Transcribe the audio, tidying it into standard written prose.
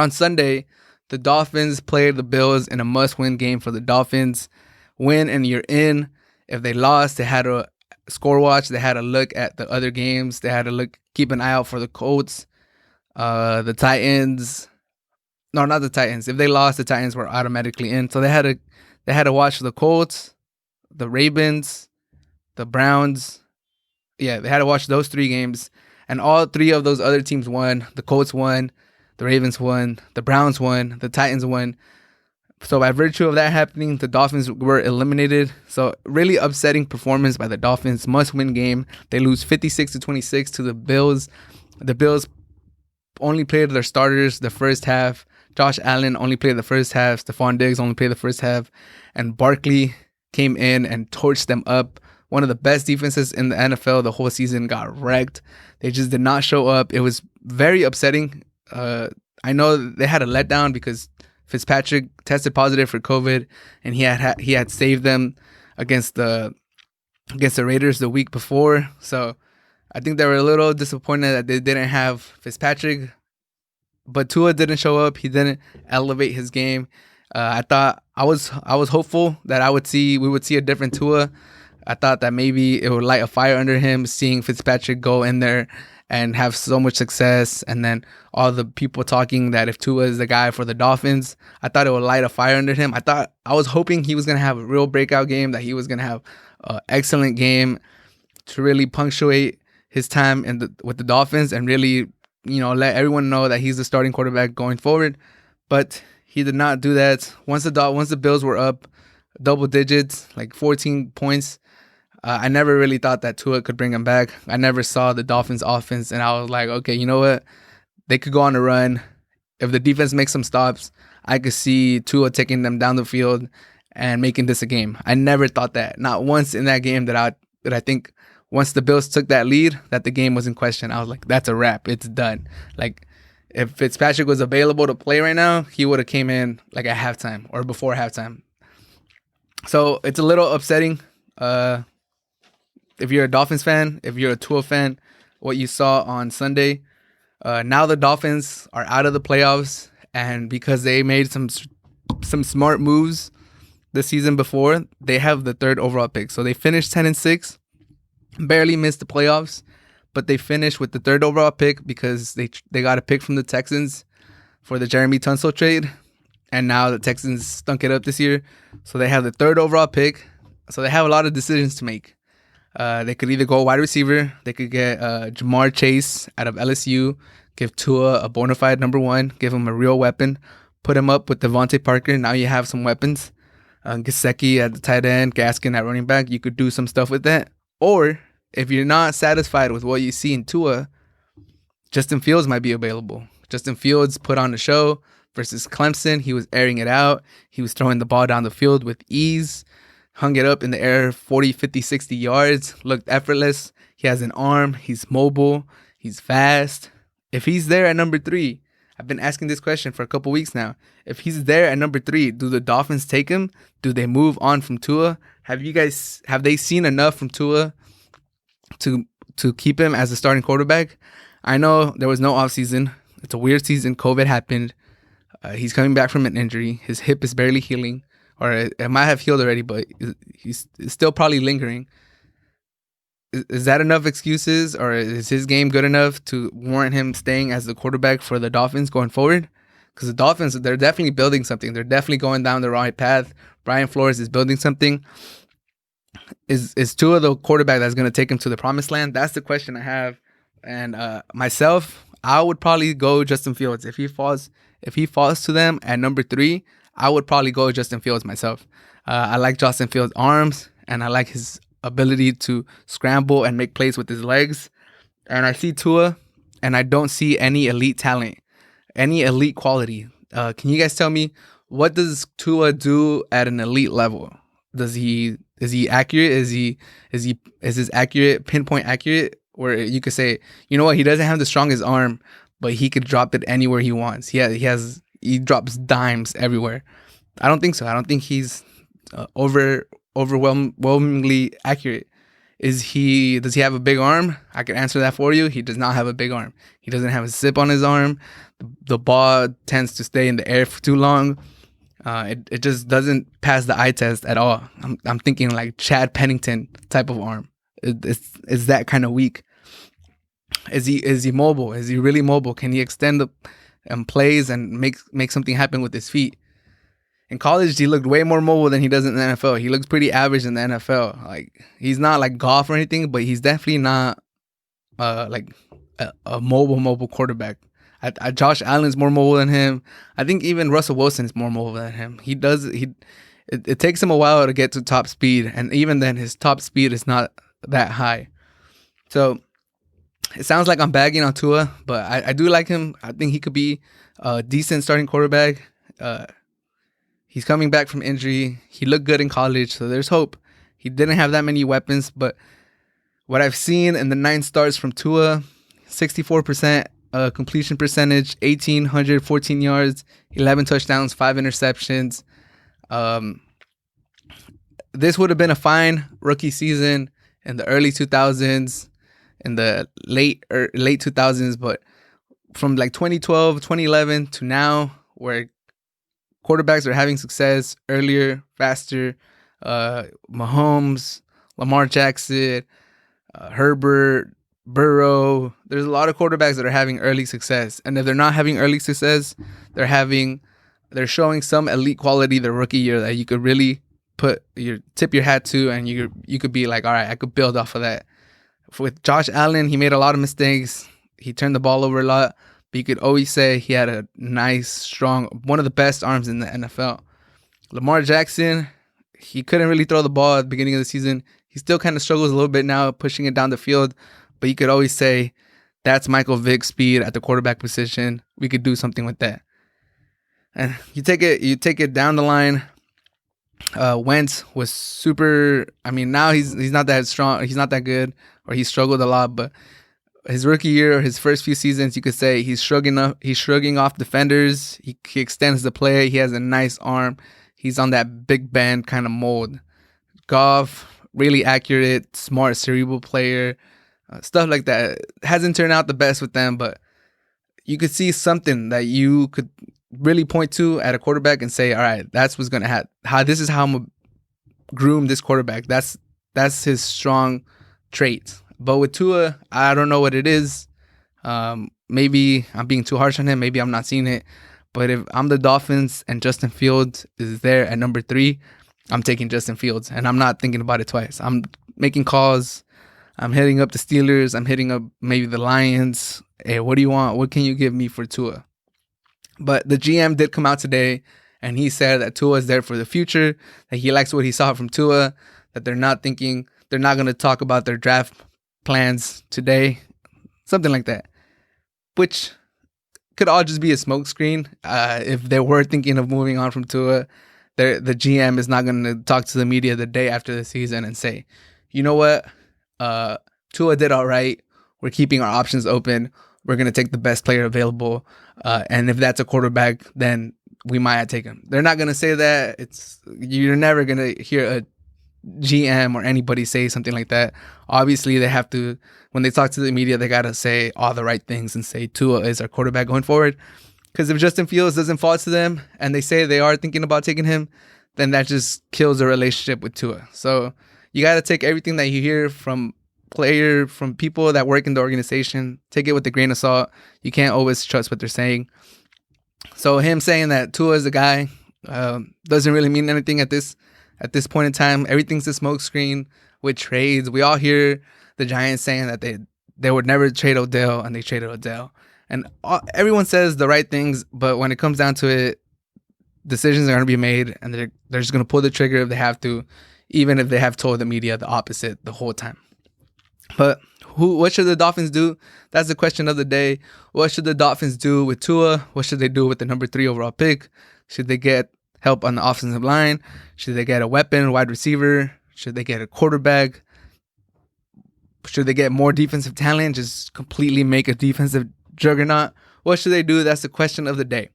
On Sunday, the Dolphins played the Bills in a must-win game for the Dolphins. Win and you're in. If they lost, they had to score watch. They had to look at the other games. They had to keep an eye out for the Colts, the Titans. No, not the Titans. If they lost, the Titans were automatically in. So they had to watch the Colts, the Ravens, the Browns. Yeah, they had to watch those 3 games. And all 3 of those other teams won. The Colts won. The Ravens won. The Browns won. The Titans won. So by virtue of that happening, the Dolphins were eliminated. So really upsetting performance by the Dolphins. Must-win game. They lose 56-26 to the Bills. The Bills only played their starters the first half. Josh Allen only played the first half. Stephon Diggs only played the first half. And Barkley came in and torched them up. One of the best defenses in the NFL the whole season got wrecked. They just did not show up. It was very upsetting. I know they had a letdown because Fitzpatrick tested positive for COVID, and he had saved them against the Raiders the week before. So I think they were a little disappointed that they didn't have Fitzpatrick. But Tua didn't show up. He didn't elevate his game. I was hopeful that we would see a different Tua. I thought that maybe it would light a fire under him, seeing Fitzpatrick go in there and have so much success, and then all the people talking that if Tua is the guy for the Dolphins, I thought it would light a fire under him. I was hoping he was gonna have a real breakout game, that he was gonna have an excellent game to really punctuate his time with the Dolphins and really, let everyone know that he's the starting quarterback going forward. But he did not do that. Once the Bills were up double digits, like 14 points, I never really thought that Tua could bring him back. I never saw the Dolphins offense, and I was like, okay, you know what? They could go on a run. If the defense makes some stops, I could see Tua taking them down the field and making this a game. I never thought that. Not once in that game that I think once the Bills took that lead, that the game was in question. I was like, that's a wrap. It's done. Like, if Fitzpatrick was available to play right now, he would have came in like at halftime or before halftime. So it's a little upsetting. If you're a Dolphins fan, if you're a Tua fan, what you saw on Sunday. Now the Dolphins are out of the playoffs, and because they made some smart moves the season before, they have the 3rd overall pick. So they finished 10-6, barely missed the playoffs, but they finished with the 3rd overall pick because they got a pick from the Texans for the Jeremy Tunsil trade, and now the Texans stunk it up this year. So they have the 3rd overall pick. So they have a lot of decisions to make. They could either go wide receiver. They could get Jamar Chase out of LSU, give Tua a bona fide number 1, give him a real weapon, put him up with Devontae Parker. Now you have some weapons. Gesicki at the tight end, Gaskin at running back. You could do some stuff with that. Or if you're not satisfied with what you see in Tua, Justin Fields might be available. Justin Fields put on the show versus Clemson. He was airing it out. He was throwing the ball down the field with ease. Hung it up in the air 40, 50, 60 yards. Looked effortless. He has an arm. He's mobile. He's fast. If he's there at number 3, I've been asking this question for a couple weeks now. If he's there at number 3, do the Dolphins take him? Do they move on from Tua? Have they seen enough from Tua to keep him as a starting quarterback? I know there was no offseason. It's a weird season. COVID happened. He's coming back from an injury. His hip is barely healing. Or it might have healed already, but he's still probably lingering. Is that enough excuses, or is his game good enough to warrant him staying as the quarterback for the Dolphins going forward? Because the Dolphins, they're definitely building something. They're definitely going down the right path. Brian Flores is building something. Is Tua the quarterback that's going to take him to the promised land? That's the question I have. And myself, I would probably go Justin Fields. If he falls to them at number 3, I would probably go Justin Fields myself. I like Justin Fields' arms, and I like his ability to scramble and make plays with his legs. And I see Tua, and I don't see any elite talent, any elite quality. Can you guys tell me, what does Tua do at an elite level? Is he accurate? Is his accurate, pinpoint accurate? Where you could say, you know what, he doesn't have the strongest arm, but he could drop it anywhere he wants. He drops dimes everywhere. I don't think so. I don't think he's overwhelmingly accurate. Does he have a big arm? I can answer that for you. He does not have a big arm. He doesn't have a zip on his arm. The ball tends to stay in the air for too long. It just doesn't pass the eye test at all. I'm thinking like Chad Pennington type of arm. It's that kind of weak. Is he mobile? Is he really mobile? Can he extend the plays and make something happen with his feet? In college, he looked way more mobile than he does in the NFL. He looks pretty average in the NFL. Like, he's not like Goff or anything, but he's definitely not like a mobile quarterback. Josh Allen's more mobile than him. I think even Russell Wilson is more mobile than him. It takes him a while to get to top speed, and even then, his top speed is not that high. So it sounds like I'm bagging on Tua, but I do like him. I think he could be a decent starting quarterback. He's coming back from injury. He looked good in college, so there's hope. He didn't have that many weapons, but what I've seen in the 9 starts from Tua, 64% completion percentage, 1,814 yards, 11 touchdowns, 5 interceptions. This would have been a fine rookie season in the early 2000s, in the late 2000s, but from like 2012, 2011 to now, where quarterbacks are having success earlier, faster. Mahomes, Lamar Jackson, Herbert, Burrow. There's a lot of quarterbacks that are having early success, and if they're not having early success, they're showing some elite quality their rookie year that you could really tip your hat to, and you could be like, all right, I could build off of that. With Josh Allen, he made a lot of mistakes. He turned the ball over a lot. But you could always say he had a nice, strong, one of the best arms in the NFL. Lamar Jackson, he couldn't really throw the ball at the beginning of the season. He still kind of struggles a little bit now, pushing it down the field. But you could always say that's Michael Vick's speed at the quarterback position. We could do something with that. And you take it down the line. Wentz was super. I mean, now he's not that strong. He's not that good, or he struggled a lot. But his rookie year, his first few seasons, you could say he's shrugging off defenders. He extends the play. He has a nice arm. He's on that Big Ben kind of mold. Goff, really accurate, smart, cerebral player. Stuff like that. Hasn't turned out the best with them, but you could see something that you could really point to at a quarterback and say, all right, that's what's going to happen. This is how I'm going to groom this quarterback. That's his strong trait. But with Tua, I don't know what it is. Maybe I'm being too harsh on him. Maybe I'm not seeing it. But if I'm the Dolphins and Justin Fields is there at number 3, I'm taking Justin Fields. And I'm not thinking about it twice. I'm making calls. I'm hitting up the Steelers. I'm hitting up maybe the Lions. Hey, what do you want? What can you give me for Tua? But the GM did come out today, and he said that Tua is there for the future, that he likes what he saw from Tua, that they're not going to talk about their draft plans today, something like that, which could all just be a smokescreen. If they were thinking of moving on from Tua, the GM is not going to talk to the media the day after the season and say, you know what, Tua did all right. We're keeping our options open. We're going to take the best player available. And if that's a quarterback, then we might take him. They're not going to say that. You're never going to hear a GM or anybody say something like that. Obviously, they have to, when they talk to the media, they got to say all the right things and say Tua is our quarterback going forward. Because if Justin Fields doesn't fall to them and they say they are thinking about taking him, then that just kills the relationship with Tua. So you got to take everything that you hear from people that work in the organization, take it with a grain of salt. You can't always trust what they're saying. So him saying that Tua is the guy doesn't really mean anything at this point in time. Everything's a smokescreen with trades. We all hear the Giants saying that they would never trade Odell, and they traded Odell. And everyone says the right things, but when it comes down to it, decisions are going to be made, and they're just going to pull the trigger if they have to, even if they have told the media the opposite the whole time. But what should the Dolphins do? That's the question of the day. What should the Dolphins do with Tua? What should they do with the number 3 overall pick? Should they get help on the offensive line? Should they get a weapon, wide receiver? Should they get a quarterback? Should they get more defensive talent? Just completely make a defensive juggernaut? What should they do? That's the question of the day.